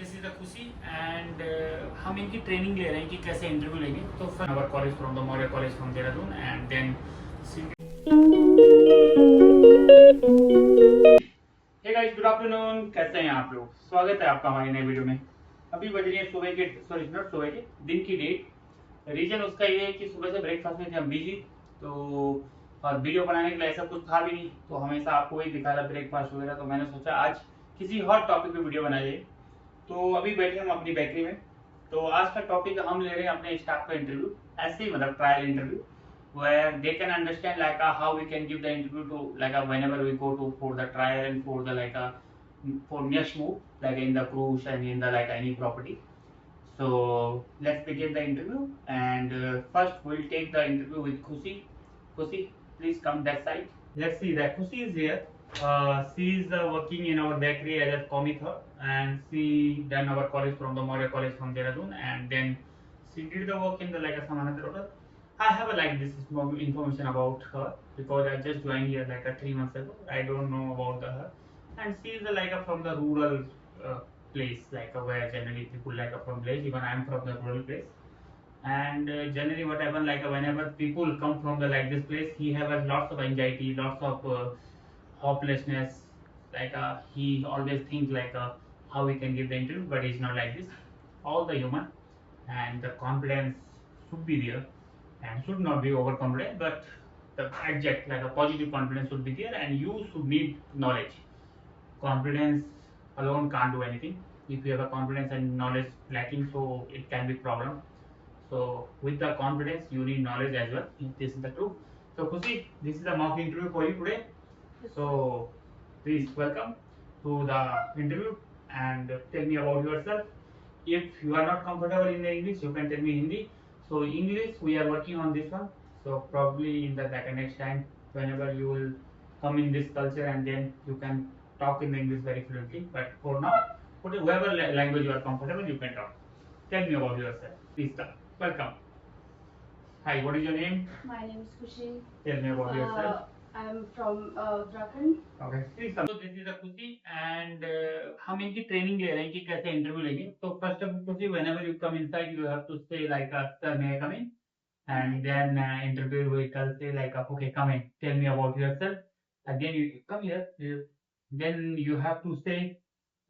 This is the खुशी and हम इनकी ट्रेनिंग ले रहे हैं कि कैसे इंटरव्यू लेंगे। तो first our college from the Maurya college from Dehradun and then hey guys, good afternoon. कैसे हैं आप लोग? स्वागत है आपका हमारी नई वीडियो में। अभी बज रही है सुबह के नॉट सुबह के दिन की डेट। रीजन उसका ये है कि सुबह से ब्रेकफास्ट में थे हम बिजी, तो और वीडियो बनाने के लिए ऐसा कुछ था भी नहीं, तो हमेशा आपको वही दिखा रहा ब्रेकफास्ट वगैरह। तो मैंने सोचा आज किसी हॉट टॉपिक पे वीडियो बनाई जाए। तो अभी बैठे हम अपनी बेकरी में। तो आज का टॉपिक हम ले रहे हैं अपने स्टाफ का इंटरव्यू, ऐसे ही मतलब trial interview where they can understand like how we can give the interview to like whenever we go to for the trial and for the like for next move like in the cruise and in the like any property. So let's begin the interview and first we'll take the interview with Khushi. Khushi, please come that side. Let's see that Khushi is here. She is working in our bakery as a commiter and she done our college from the Maurya College from Dehradun and then she did the work in the like some another hotel. I have a like this small information about her because I just joined here like 3 months ago. I don't know about her and she is like from the rural place like where generally people like from village. Even I am from the rural place and generally what happen like whenever people come from the like this place, he have lots of anxiety, lots of hopelessness, like he always thinks like how he can give the interview, but it's not like this. All the human and the confidence should be there and should not be overconfident, but the adject like a positive confidence should be there and you should need knowledge. Confidence alone can't do anything. If you have a confidence and knowledge lacking, so it can be problem. So with the confidence, you need knowledge as well. This is the truth. So Khushi, this is a mock interview for you today. So please welcome to the interview and tell me about yourself. If you are not comfortable in the English, you can tell me Hindi. So English, we are working on this one. So probably in the like, next time, whenever you will come in this culture, and then you can talk in English very fluently. But for now, whatever language you are comfortable, you can talk. Tell me about yourself. Please start. Welcome. Hi, what is your name? My name is Kushi. Tell me about yourself. I'm from Uttarakhand. Okay, please come. So this is a Kushi and हम इनकी training ले रहे हैं कि कैसे interview लेंगे। तो first of Kushi, whenever you come inside, you have to say like, "Sir, may I come in?" And then interviewer will say like, "Okay, come in. Tell me about yourself." Again, you come here. Then you have to say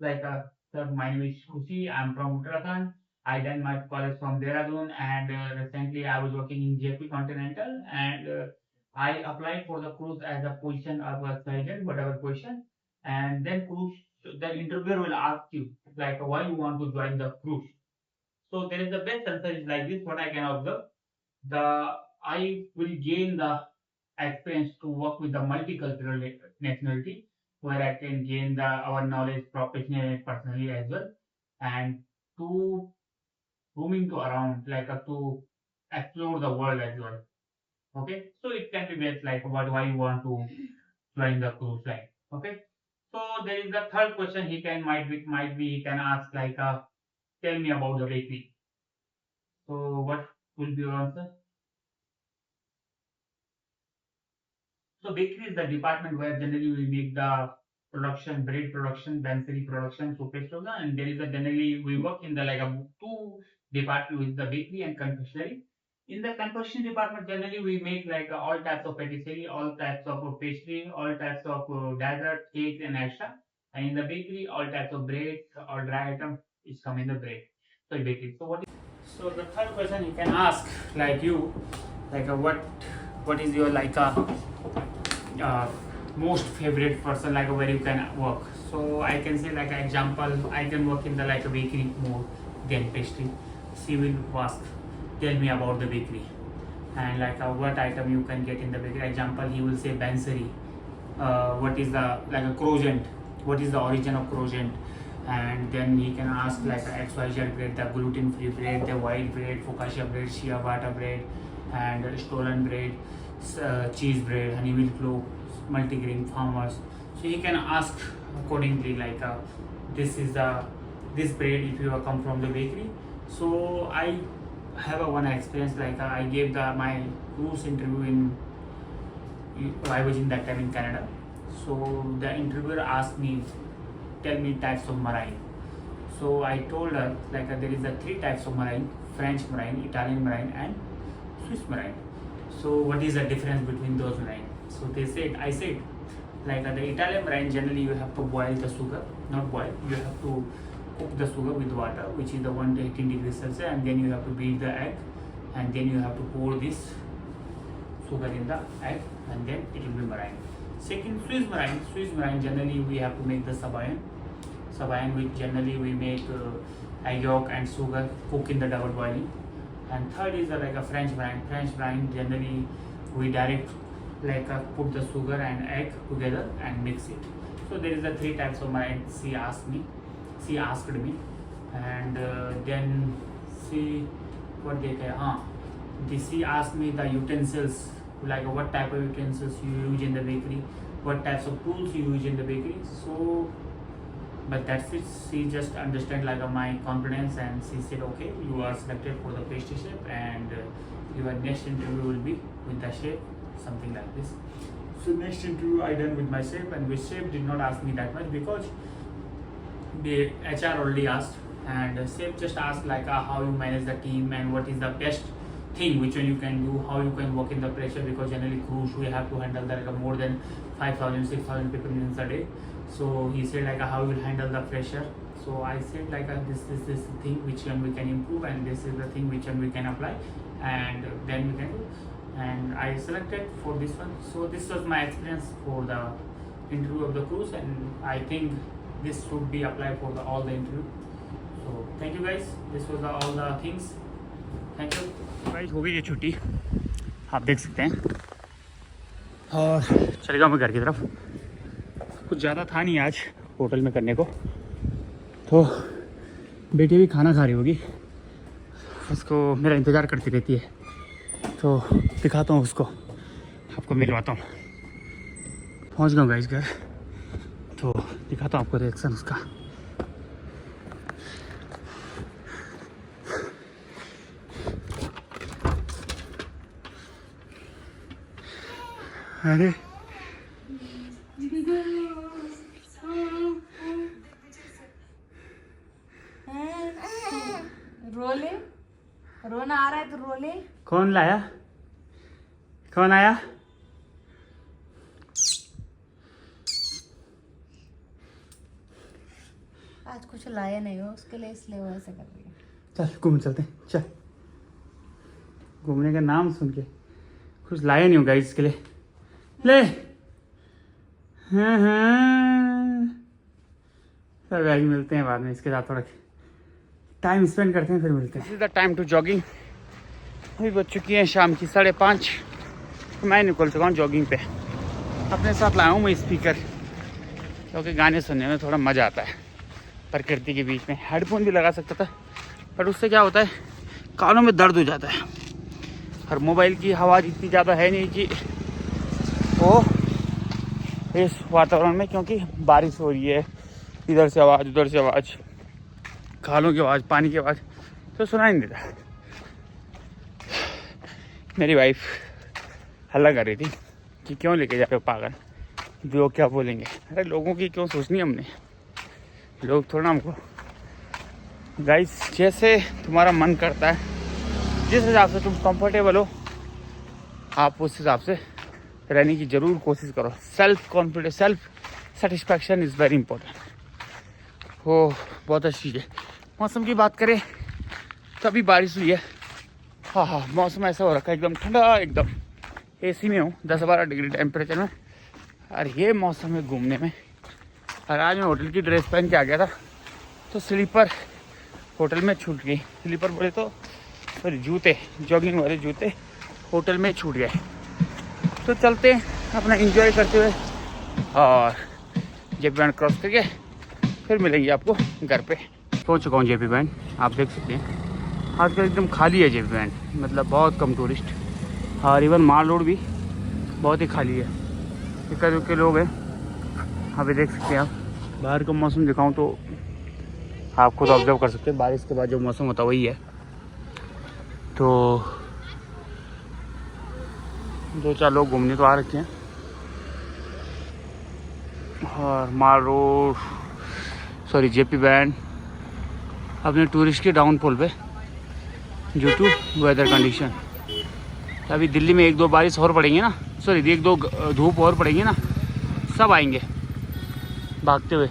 like, "Sir, my name is Kushi. I'm from Uttarakhand. I done my college from Dehradun and recently I was working in JP Continental and I applied for the cruise as a position of a sergeant, whatever position. And then cruise, the interviewer will ask you like why you want to join the cruise. So there is the best answer is like this. What I can observe, the I will gain the experience to work with the multicultural nationality, where I can gain the our knowledge professionally and personally as well, and to roaming to around like to explore the world as well. Okay, so it can be based like what why you want to join the cruise line. Okay, so there is the third question he can might be he can ask like tell me about the bakery. So what will be your answer? So bakery is the department where generally we make the production, bread production, bakery production, so pastry, and there is a generally we work in the like a two department with the bakery and confectionery. In the confectionery department, generally we make like all types of patisserie, all types of pastry, all types of dessert, cakes, and extra. And in the bakery, all types of bread, all dry item is come in the bread. So bakery. So what? So the third question you can ask like you, like what is your like uh, most favorite person like where you can work. So I can say like example I can work in the like a bakery more than pastry. She will ask tell me about the bakery and like what item you can get in the bakery. Example he will say bansari. What is the like a croissant, what is the origin of croissant, and then he can ask like XYZ bread, the gluten free bread, the white bread, focaccia bread, ciabatta bread, and stolen bread, cheese bread, honey wheat loaf, multigrain farmers. So he can ask accordingly like this is the this bread if you have come from the bakery. So I have a one experience like I gave the my cruise interview in I was in that time in Canada. So the interviewer asked me, tell me types of marae. So I told her like there is a 3 types of marine: French marine, Italian marine, and Swiss marine. So what is the difference between those marine? So I said like the Italian marine, generally you have to boil the sugar, not boil. You have to cook the sugar with water, which is the 1 to 18 degrees Celsius, and then you have to beat the egg, and then you have to pour this sugar in the egg, and then it will be meringue. Second, Swiss meringue generally we have to make the sabayon, which generally we make egg yolk and sugar, cook in the double boiling. And third is like a French meringue generally we direct like put the sugar and egg together and mix it. So there is the 3 types of meringue. She asked me, and then she she asked me the utensils, like what type of utensils you use in the bakery, what types of tools you use in the bakery. So but that's it. She just understand like my confidence, and she said okay, you are selected for the pastry chef, and your next interview will be with the chef, something like this. So next interview I done with my chef, and the chef did not ask me that much because the HR already asked, and chef just asked like how you manage the team and what is the best thing which one you can do, how you can work in the pressure, because generally cruise we have to handle like more than 5,000 6,000 people in a day. So he said like how you will handle the pressure. So I said like this is the thing which one we can improve, and this is the thing which one we can apply, and then we can do. And I selected for this one. So this was my experience for the interview of the cruise, and I think this should be applied for all the interview. So thank you guys, this was all the things. Thank you guys. हो गई ये छुट्टी, आप देख सकते हैं, और चलेगा मैं घर की तरफ। कुछ ज़्यादा था नहीं आज होटल में करने को, तो बेटी भी खाना खा रही होगी, उसको मेरा इंतज़ार करती रहती है, तो दिखाता हूँ उसको, आपको मिलवाता हूँ। पहुँच गया गाइस घर, तो दिखाता हूँ आपको रिएक्शन उसका। अरे रोले, रोना आ रहा है तो रोले। कौन लाया, कौन आया? आज कुछ लाया नहीं हो उसके लिए, इसलिए वो ऐसे कर रही है। चल घूमने चलते हैं, चल। घूमने का नाम सुन के कुछ लाया नहीं होगा इसके लिए, ले। हाँ हाँ, तो गाइस मिलते हैं बाद में, इसके साथ थोड़ा टाइम स्पेंड करते हैं, फिर मिलते हैं। This is the time to jogging. अभी बज चुकी है शाम की 5:30, तो मैं निकल चुका हूँ जॉगिंग पे। अपने साथ लाया हूँ मैं स्पीकर, क्योंकि गाने सुनने में थोड़ा मज़ा आता है प्रकृति के बीच में। हेडफोन भी लगा सकता था, पर उससे क्या होता है, कानों में दर्द हो जाता है, और मोबाइल की आवाज़ इतनी ज़्यादा है नहीं कि वो इस वातावरण में, क्योंकि बारिश हो रही है, इधर से आवाज़ उधर से आवाज़, खालों की आवाज़, पानी की आवाज़, तो सुनाई नहीं देता। मेरी वाइफ हल्ला कर रही थी कि क्यों लेके जा रहे हो पागल, जो क्या बोलेंगे। अरे लोगों की क्यों सोचनी हमने, लोग थोड़ा हमको। गाइस जैसे तुम्हारा मन करता है, जिस हिसाब से तुम कंफर्टेबल हो, आप उस हिसाब से रहने की ज़रूर कोशिश करो। Self confidence, self satisfaction is very important. वो बहुत अच्छी चीज़ है। मौसम की बात करें तो अभी बारिश हुई है। हाँ, मौसम ऐसा हो रखा है एकदम ठंडा, एकदम एसी में हूँ, 10-12 डिग्री टेम्परेचर में, और ये मौसम है घूमने में। और आज मैं होटल की ड्रेस पहन के आ गया था, तो स्लीपर होटल में छूट गई। स्लीपर बोले तो सॉरी, जूते, जॉगिंग वाले जूते होटल में छूट गए। तो चलते हैं अपना एंजॉय करते हुए, और जेपी बैंड क्रॉस करके फिर मिलेंगे आपको घर पे। पहुंच चुका हूँ जेपी बैंड, आप देख सकते हैं आजकल एकदम खाली है जेपी बैंड, मतलब बहुत कम टूरिस्ट, और इवन माल रोड भी बहुत ही खाली है, इक्का के लोग हैं। अभी देख सकते हैं आप, बाहर का मौसम दिखाऊं तो आप खुद ऑब्जर्व कर सकते हैं, बारिश के बाद जो मौसम होता है वही है। तो 2-4 लोग घूमने तो आ रखे हैं, और माल रोड, सॉरी जेपी बैंड, अपने टूरिस्ट के डाउनफॉल पे ड्यू टू वेदर कंडीशन। अभी दिल्ली में 1-2 बारिश और पड़ेंगे ना, सॉरी 1-2 धूप और पड़ेंगे ना, सब आएंगे भागते हुए।